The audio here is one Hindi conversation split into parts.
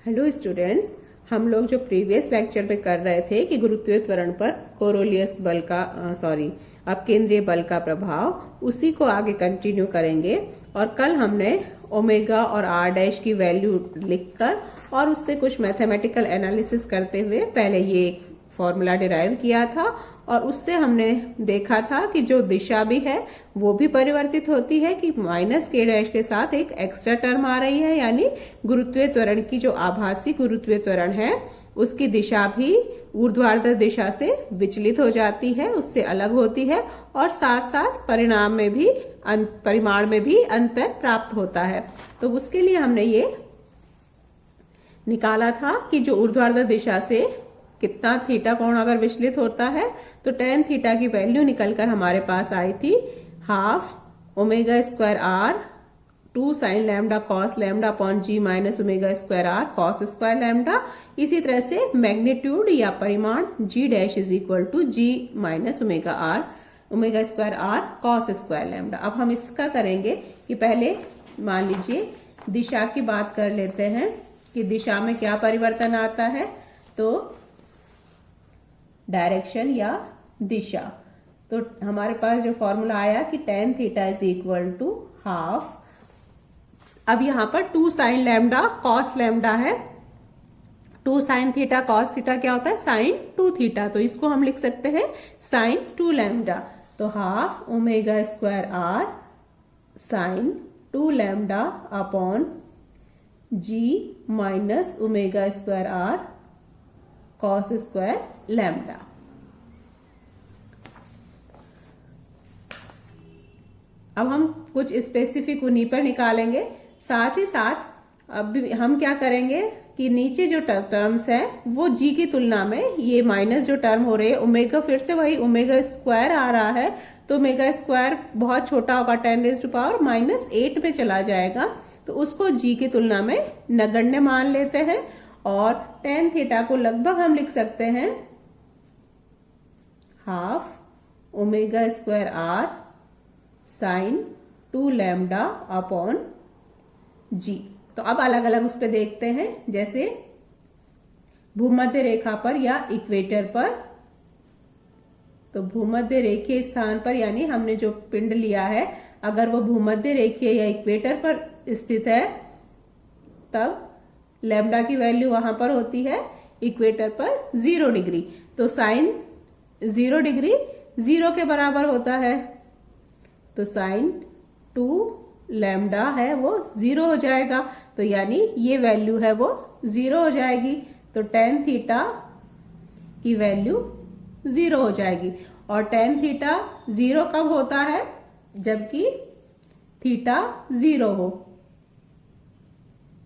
हेलो स्टूडेंट्स, हम लोग जो प्रीवियस लेक्चर में कर रहे थे कि गुरुत्वीय त्वरण पर कोरोलियस बल का अपकेंद्रीय बल का प्रभाव, उसी को आगे कंटिन्यू करेंगे। और कल हमने ओमेगा और आर डैश की वैल्यू लिखकर और उससे कुछ मैथमेटिकल एनालिसिस करते हुए पहले ये एक फॉर्मूला डिराइव किया था और उससे हमने देखा था कि जो दिशा भी है वो भी परिवर्तित होती है कि माइनस के डैश के साथ एक एक्स्ट्रा टर्म आ रही है, यानी गुरुत्वीय त्वरण की जो आभासी गुरुत्वीय त्वरण है उसकी दिशा भी ऊर्ध्वाधर दिशा से विचलित हो जाती है, उससे अलग होती है और साथ साथ परिमाण में भी अंतर प्राप्त होता है। तो उसके लिए हमने ये निकाला था कि जो ऊर्ध्वाधर दिशा से कितना थीटा कोण अगर विचलित होता है तो tan थीटा की वैल्यू निकलकर हमारे पास आई थी half omega square R 2 sine lambda cos lambda upon G minus omega square R cos square lambda. इसी तरह से मैग्नीट्यूड या परिमाण G dash is equal to G minus omega square R cos square lambda. अब हम इसका करेंगे कि पहले मान लीजिए दिशा की बात कर लेते हैं कि दिशा में क्या परिवर्तन आता है। तो डायरेक्शन या दिशा, तो हमारे पास जो फॉर्मूला आया कि tan theta is equal to half, अब यहां पर 2 साइन लैम्डा कॉस लैम्डा है। 2 साइन थीटा कॉस थीटा क्या होता है, साइन 2 थीटा, तो इसको हम लिख सकते हैं साइन 2 लैम्डा। तो half omega square R sine 2 lambda upon G minus omega square R cos square lambda. अब हम कुछ स्पेसिफिक उन्हीं पर निकालेंगे। साथ ही साथ अब हम क्या करेंगे कि नीचे जो टर्म्स है वो जी की तुलना में ये माइनस जो टर्म हो रही है ओमेगा, फिर से वही ओमेगा स्क्वायर आ रहा है तो ओमेगा स्क्वायर बहुत छोटा होगा, 10⁻⁻⁸ पे चला जाएगा, तो उसको जी की तुलना में नगण्य मान लेते हैं और tan थीटा को लगभग हम लिख सकते हैं half omega square R sine 2 lambda upon G. तो अब अलग अलग उस पे देखते हैं, जैसे भूमध्य रेखा पर या इक्वेटर पर। तो भूमध्य रेखीय स्थान पर यानी हमने जो पिंड लिया है अगर वो भूमध्य रेखीय या इक्वेटर पर स्थित है तब लैम्डा की वैल्यू वहां पर होती है इक्वेटर पर 0 डिग्री। तो साइन 0 डिग्री 0 के बराबर होता है, तो साइन 2 लैम्डा है वो 0 हो जाएगा, तो यानी ये वैल्यू है वो 0 हो जाएगी। तो tan थीटा की वैल्यू 0 हो जाएगी। और tan थीटा 0 कब होता है, जबकि थीटा 0 हो,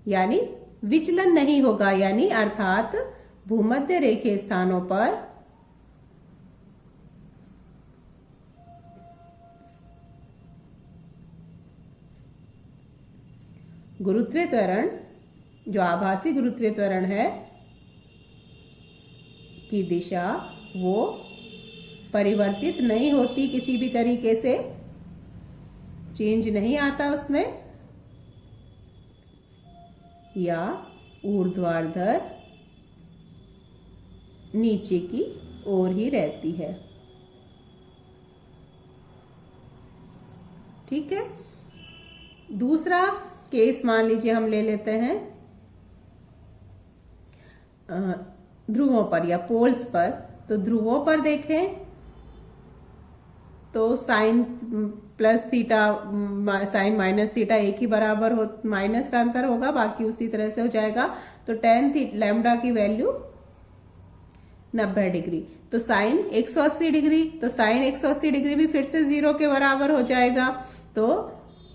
यानी विचलन नहीं होगा, यानी अर्थात भूमध्य रेखीय स्थानों पर गुरुत्वीय त्वरण, जो आभासी गुरुत्वीय त्वरण है की दिशा वो परिवर्तित नहीं होती, किसी भी तरीके से चेंज नहीं आता उसमें, या ऊर्ध्वाधर नीचे की ओर ही रहती है। ठीक है, दूसरा केस मान लीजिए हम ले लेते हैं ध्रुवों पर या पोल्स पर। तो ध्रुवों पर देखें तो sine plus theta sine minus theta एक ही बराबर हो, माइनस का अंतर होगा, बाकी उसी तरह से हो जाएगा। तो tan लैम्डा की वैल्यू 90 डिग्री, तो साइन 180 डिग्री, तो साइन 180 डिग्री भी फिर से 0 के बराबर हो जाएगा। तो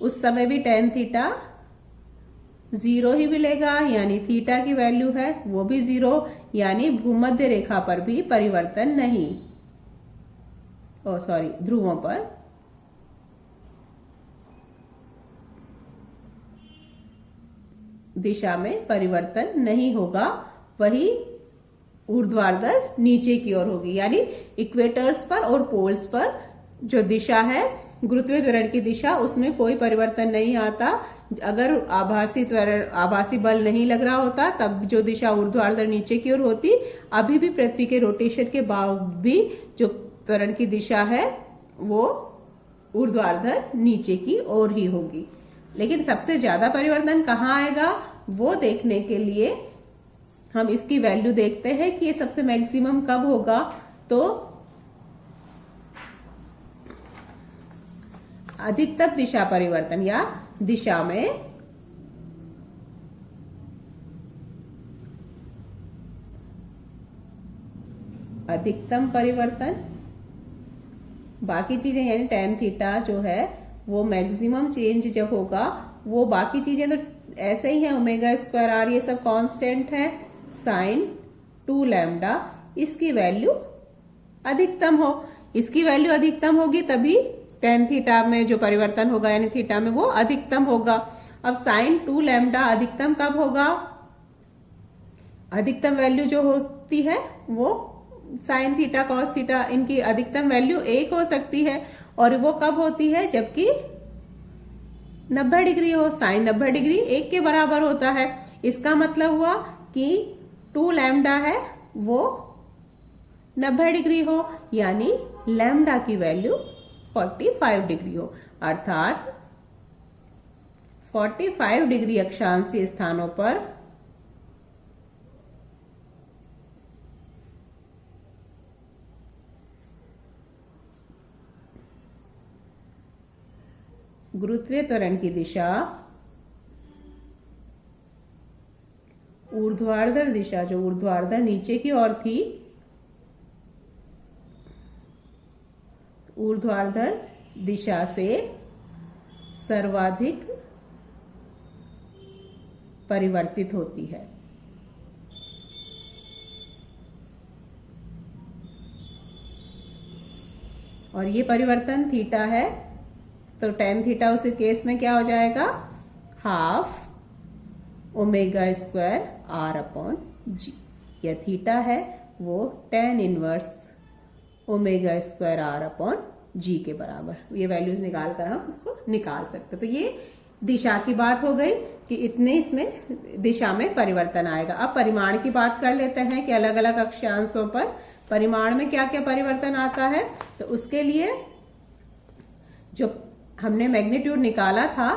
उस समय भी tan थीटा 0 ही मिलेगा, यानी थीटा की वैल्यू है वो भी 0, यानी भूमध्य रेखा पर भी परिवर्तन नहीं, ध्रुवों पर दिशा में परिवर्तन नहीं होगा, वही ऊर्ध्वाधर नीचे की ओर होगी, यानी इक्वेटर्स पर और पोल्स पर जो दिशा है गुरुत्वीय त्वरण की दिशा, उसमें कोई परिवर्तन नहीं आता। अगर आभासी बल नहीं लग रहा होता तब जो दिशा ऊर्ध्वाधर नीचे की ओर होती, अभी भी पृथ्वी के रोटेशन के बावजूद भी जो त्वरण की दिशा है वो ऊर्ध्वाधर नीचे की ओर ही होगी। लेकिन सबसे ज्यादा परिवर्तन कहाँ आएगा वो देखने के लिए हम इसकी वैल्यू देखते हैं कि ये सबसे मैक्सिमम कब होगा। तो अधिकतम दिशा परिवर्तन या दिशा में अधिकतम परिवर्तन, बाकी चीजें यानी tan थीटा जो है वो मैक्सिमम चेंज जब होगा, वो बाकी चीजें तो ऐसे ही है, ओमेगा स्क्वायर आर ये सब कांस्टेंट है, साइन 2 लैम्डा इसकी वैल्यू अधिकतम हो, इसकी वैल्यू अधिकतम होगी तभी tan थीटा में जो परिवर्तन होगा यानी थीटा में वो अधिकतम होगा। अब साइन 2 लैम्डा अधिकतम कब होगा? अधिकतम वैल्यू जो होती है वो साइन थीटा कॉस थीटा इनकी अधिकतम वैल्यू 1 हो सकती है, और वो कब होती है? जबकि 90 डिग्री हो। साइन 90 डिग्री 1 के बराबर होता है। इसका मतलब हुआ कि 2 लैम्डा है वो 90 डिग्री हो, यानी लैम्डा की वैल्यू 45 डिग्री हो, अर्थात 45 डिग्री अक्षांशीय स्थानों पर गुरुत्वीय त्वरण की दिशा ऊर्ध्वाधर दिशा, जो ऊर्ध्वाधर नीचे की ओर थी, ऊर्ध्वाधर दिशा से सर्वाधिक परिवर्तित होती है। और ये परिवर्तन थीटा है, तो tan थीटा उस केस में क्या हो जाएगा? Half omega square R upon G. यह थीटा है वो tan inverse omega square R upon G के बराबर। ये वैल्यूज निकाल कर हम इसको निकाल सकते। तो ये दिशा की बात हो गई कि इतने इसमें दिशा में परिवर्तन आएगा। अब परिमाण की बात कर लेते हैं कि अलग अलग अक्षांशों पर परिमाण में क्या क्या परिवर्तन आता है। तो उसके लिए जो हमने मैग्नीट्यूड निकाला था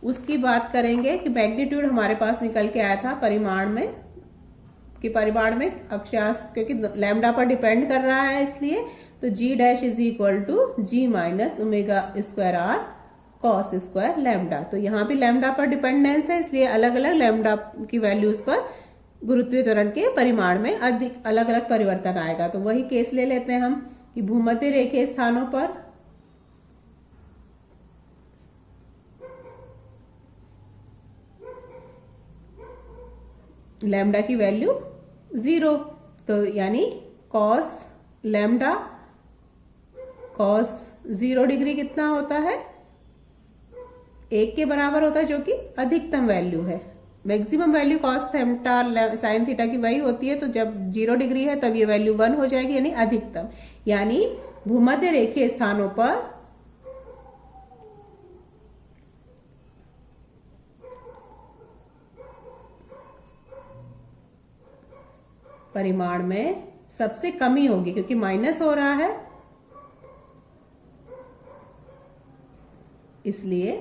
उसकी बात करेंगे कि मैग्नीट्यूड हमारे पास निकल के आया था परिमाण में, कि परिमाण में अक्षांश क्योंकि लैम्डा पर डिपेंड कर रहा है इसलिए, तो G dash is equal to G minus omega square R cos square lambda. तो यहाँ भी लैम्डा पर डिपेंडेंस है, इसलिए अलग अलग लैम्डा की वैल्यूज पर गुरुत्वीय त्वरण के परिमाण में अधिक अलग अलग परिवर्तन आएगा। तो वही केस ले लेते हैं हम कि भूमध्य रेखीय स्थानों पर लैम्डा की वैल्यू 0, तो यानी कॉस लैम्डा कॉस 0 डिग्री कितना होता है? 1 के बराबर होता है, जो कि अधिकतम वैल्यू है। Maximum value cos theta sine theta की वही होती है, तो जब 0 डिग्री है तब ये वैल्यू 1 हो जाएगी, यानी अधिकतम। यानी भूमध्य रेखीय स्थानों पर परिमाण में सबसे कमी होगी, क्योंकि माइनस हो रहा है इसलिए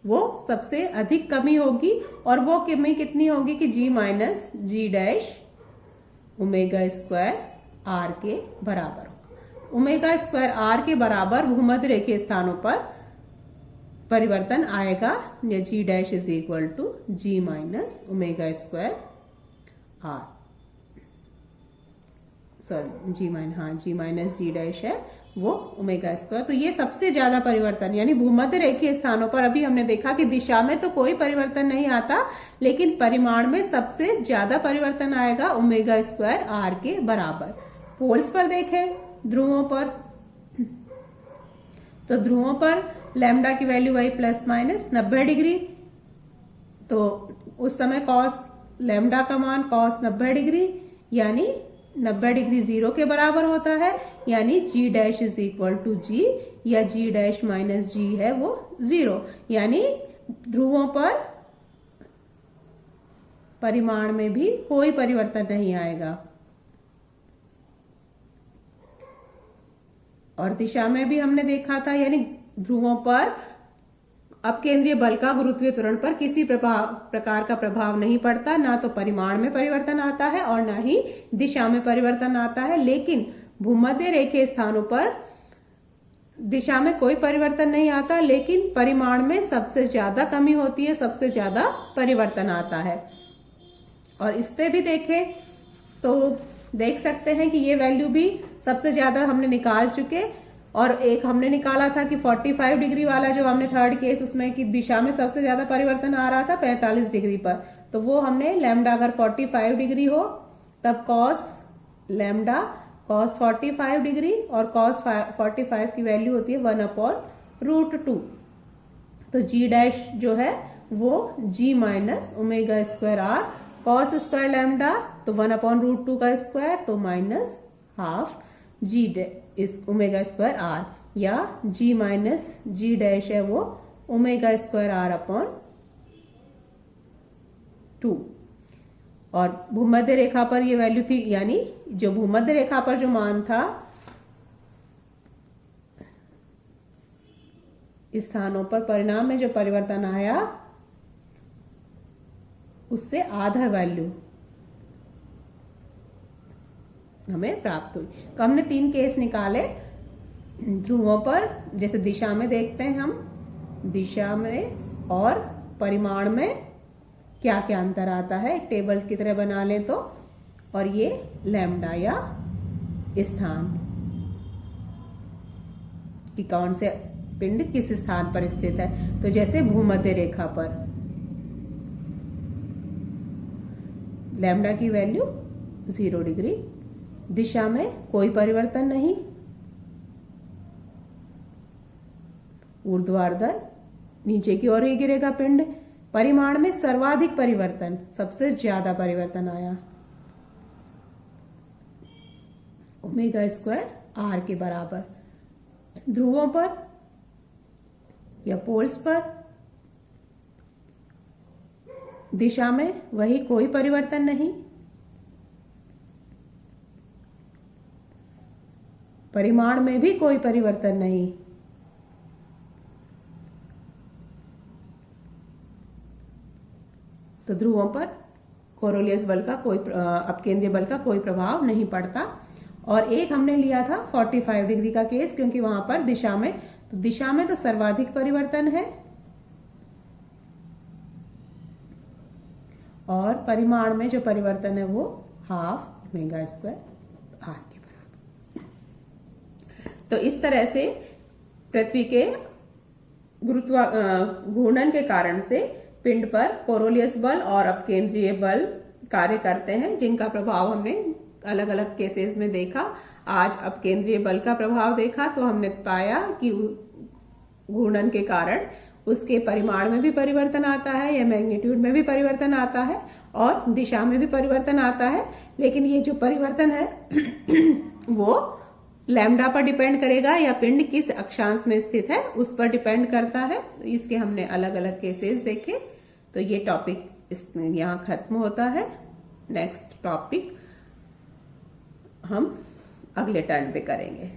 वो सबसे अधिक कमी होगी। और वो कमी कितनी होगी कि G minus G dash omega square R के बराबर होगा। ओमेगा स्क्वायर आर के बराबर भूमध्य रेखीय स्थानों पर परिवर्तन आएगा, या G dash is equal to G minus omega square R, sorry G minus G dash है वो ओमेगा स्क्वायर। तो ये सबसे ज्यादा परिवर्तन, यानी भूमध्य रेखीय स्थानों पर अभी हमने देखा कि दिशा में तो कोई परिवर्तन नहीं आता, लेकिन परिमाण में सबसे ज्यादा परिवर्तन आएगा ओमेगा स्क्वायर आर के बराबर। पोल्स पर देखें, ध्रुवों पर, तो ध्रुवों पर लैम्डा की वैल्यू वही प्लस माइनस 90 डिग्री, तो उस समय कॉस लैम्डा का मान कॉस 90 डिग्री, यानी 90 डिग्री 0 के बराबर होता है, यानी जी डैश इज इक्वल टू जी, या जी डैश माइनस जी है वो 0, यानी ध्रुवों पर परिमाण में भी कोई परिवर्तन नहीं आएगा। और दिशा में भी हमने देखा था, यानी ध्रुवों पर अपकेंद्रीय बल का गुरुत्वीय त्वरण पर किसी प्रकार का प्रभाव नहीं पड़ता, ना तो परिमाण में परिवर्तन आता है और ना ही दिशा में परिवर्तन आता है। लेकिन भूमध्य रेखीय स्थानों पर दिशा में कोई परिवर्तन नहीं आता, लेकिन परिमाण में सबसे ज्यादा कमी होती है, सबसे ज्यादा परिवर्तन आता है। और इस पे भी देखें तो देख सकते हैं कि ये वैल्यू भी सबसे ज्यादा हमने निकाल चुके, और एक हमने निकाला था कि 45 डिग्री वाला जो हमने थर्ड केस, उसमें कि दिशा में सबसे ज्यादा परिवर्तन आ रहा था 45 डिग्री पर, तो वो हमने लैम्डा अगर 45 डिग्री हो तब कॉस लैम्डा कॉस 45 डिग्री, और कॉस 45 की वैल्यू होती है 1/√2। तो जी डैश जो है वो G minus omega square R cos square lambda, तो 1/√2 का स्क्वायर, तो माइनस हाफ जी इस ओमेगा स्क्वायर आर, या जी माइनस जी डैश है वो ओमेगा स्क्वायर आर अपॉन 2। और भूमध्य रेखा पर ये वैल्यू थी, यानी जो भूमध्य रेखा पर जो मान था इस स्थानों पर परिणाम में जो परिवर्तन आया उससे आधा वैल्यू हमें प्राप्त हुई। तो हमने 3 केस निकाले ध्रुवों पर, जैसे दिशा में देखते हैं हम, दिशा में और परिमाण में क्या क्या अंतर आता है, एक टेबल की तरह बना लें तो, और ये लैम्डा या स्थान कि कौन से पिंड किस स्थान पर स्थित है। तो जैसे भूमध्य रेखा पर लैम्डा की वैल्यू 0 डिग्री, दिशा में कोई परिवर्तन नहीं, ऊर्ध्वाधर नीचे की ओर ही गिरेगा पिंड, परिमाण में सर्वाधिक परिवर्तन, सबसे ज्यादा परिवर्तन आया ओमेगा स्क्वायर आर के बराबर। ध्रुवों पर या पोल्स पर दिशा में वही कोई परिवर्तन नहीं, परिमाण में भी कोई परिवर्तन नहीं, तो ध्रुवों पर कोरोलियस बल का कोई अपकेंद्रीय बल का कोई प्रभाव नहीं पड़ता। और एक हमने लिया था 45 डिग्री का केस, क्योंकि वहां पर दिशा में तो सर्वाधिक परिवर्तन है और परिमाण में जो परिवर्तन है वो हाफ ओमेगा स्क्वायर आर के बराबर। तो इस तरह से पृथ्वी के घूर्णन के कारण से पिंड पर कोरोलियस बल और अपकेंद्रीय बल कार्य करते हैं, जिनका प्रभाव हमने अलग अलग केसेस में देखा। आज अपकेंद्रीय बल का प्रभाव देखा तो हमने पाया कि घूर्णन के कारण उसके परिमाण में भी परिवर्तन आता है या मैग्नीट्यूड में भी परिवर्तन आता है और दिशा में भी परिवर्तन आता है। लेकिन ये जो परिवर्तन है वो लैम्डा पर डिपेंड करेगा या पिंड किस अक्षांश में स्थित है उस पर डिपेंड करता है। इसके हमने अलग अलग केसेस देखे। तो ये टॉपिक यहाँ खत्म होता है। नेक्स्ट टॉपिक हम अगले टर्न पे करेंगे।